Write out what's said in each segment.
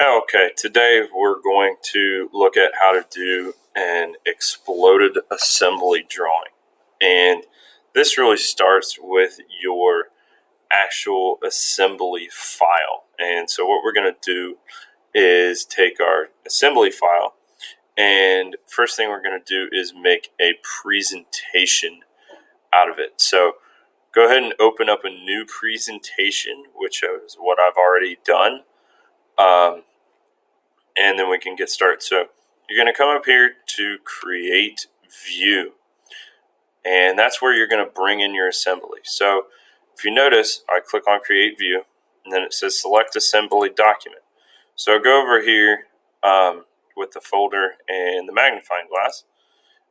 Okay, today we're going to look at how to do an exploded assembly drawing. And this really starts with your actual assembly file. And so what we're going to do is take our assembly file, and first thing we're going to do is make a presentation out of it. So go ahead and open up a new presentation, which is what I've already done. And then we can get started. So you're going to come up here to create view, and that's where you're going to bring in your assembly. So if you notice, I click on create view, and then it says select assembly document. So go over here with the folder and the magnifying glass,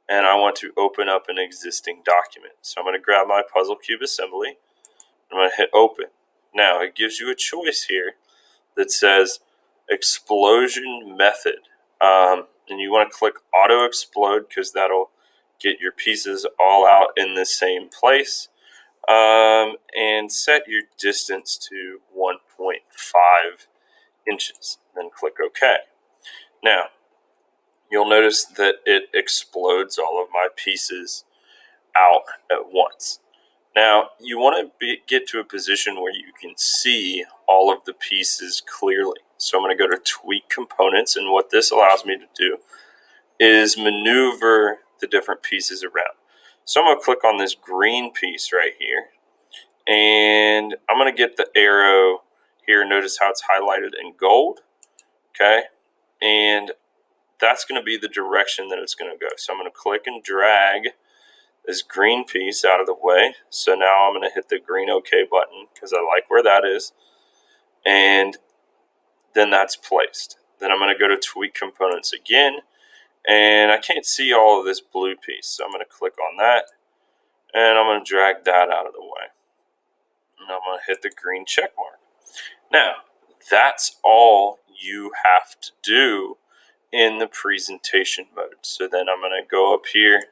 and I want to open up an existing document. So I'm going to grab my puzzle cube assembly. I'm going to hit open. Now it gives you a choice here that says explosion method, and you want to click auto explode because that'll get your pieces all out in the same place, and set your distance to 1.5 inches, then click OK. Now you'll notice that it explodes all of my pieces out at once. Now you want to get to a position where you can see all of the pieces clearly. So I'm going to go to tweak components, and what this allows me to do is maneuver the different pieces around. So I'm going to click on this green piece right here, and I'm going to get the arrow here. Notice how it's highlighted in gold. Okay, and that's going to be the direction that it's going to go. So I'm going to click and drag this green piece out of the way. So now I'm going to hit the green OK button because I like where that is. And then that's placed. Then I'm going to go to tweak components again. And I can't see all of this blue piece. So I'm going to click on that. And I'm going to drag that out of the way. And I'm going to hit the green check mark. Now, that's all you have to do in the presentation mode. So then I'm going to go up here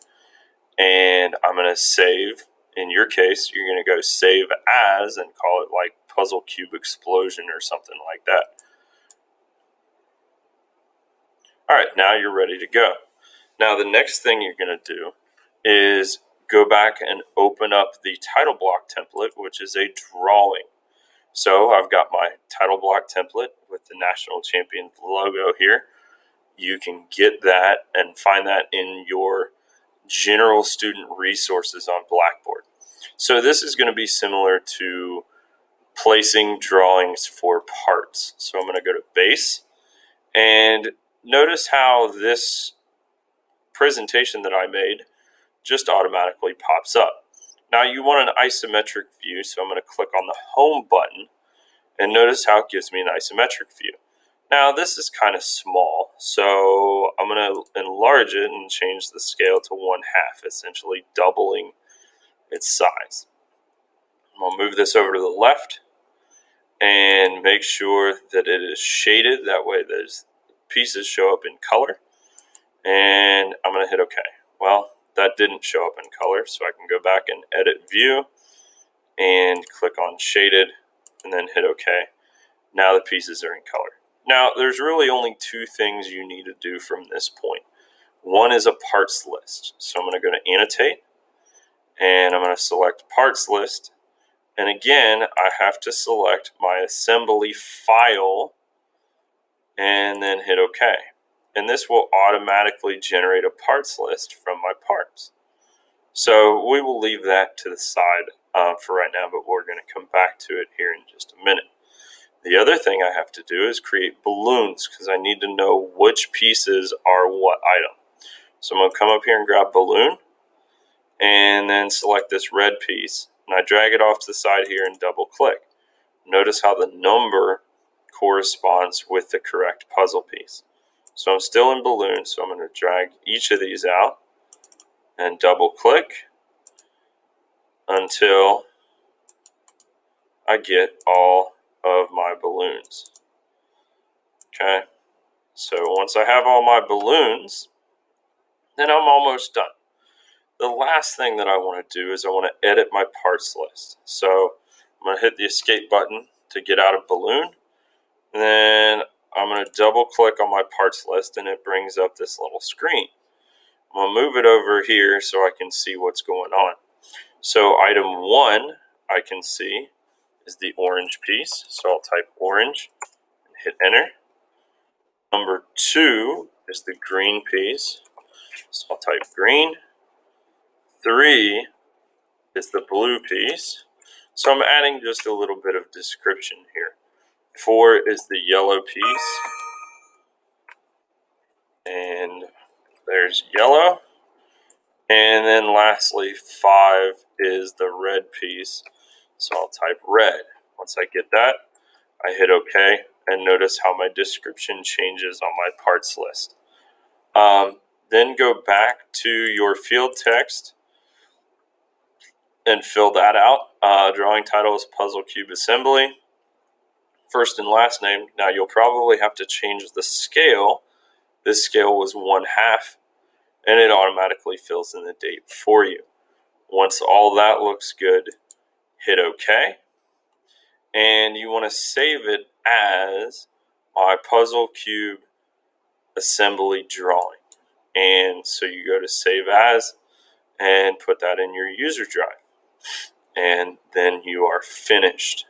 and I'm going to save. In your case, you're going to go save as and call it like Puzzle Cube Explosion or something like that. All right, now you're ready to go. Now the next thing you're going to do is go back and open up the title block template, which is a drawing. So I've got my title block template with the national champion logo here. You can get that and find that in your general student resources on Blackboard. So this is going to be similar to placing drawings for parts. So I'm going to go to base, and notice how this presentation that I made just automatically pops up. Now you want an isometric view, so I'm going to click on the home button, and notice how it gives me an isometric view. Now this is kind of small, so I'm going to enlarge it and change the scale to 1/2, essentially doubling its size. I'm going to move this over to the left and make sure that it is shaded. That way those pieces show up in color. And I'm going to hit OK. Well, that didn't show up in color, so I can go back and edit view and click on shaded and then hit OK. Now the pieces are in color. Now there's really only two things you need to do from this point. One is a parts list. So I'm going to go to annotate, and I'm going to select parts list. And again, I have to select my assembly file and then hit OK. And this will automatically generate a parts list from my parts. So we will leave that to the side for right now, but we're going to come back to it here in just a minute. The other thing I have to do is create balloons because I need to know which pieces are what item. So I'm going to come up here and grab balloon and then select this red piece, and I drag it off to the side here and double click. Notice how the number corresponds with the correct puzzle piece. So I'm still in balloon, so I'm going to drag each of these out and double click until I get all of my balloons. Okay, so once I have all my balloons, then I'm almost done. The last thing that I want to do is I want to edit my parts list. So I'm going to hit the escape button to get out of balloon, and then I'm going going to double click on my parts list and it brings up this little screen. I'm going to move it over here so I can see what's going on. So item 1 I can see is the orange piece. So I'll type orange and hit enter. Number 2 is the green piece. So I'll type green. 3 is the blue piece. So I'm adding just a little bit of description here. 4 is the yellow piece. And there's yellow. And then lastly, 5 is the red piece. So I'll type red. Once I get that, I hit OK. And notice how my description changes on my parts list. Then go back to your field text and fill that out. Drawing title is Puzzle Cube Assembly. First and last name. Now you'll probably have to change the scale. This scale was 1/2, and it automatically fills in the date for you. Once all that looks good, hit OK. And you want to save it as my Puzzle Cube Assembly Drawing. And so you go to Save As and put that in your user drive. And then you are finished.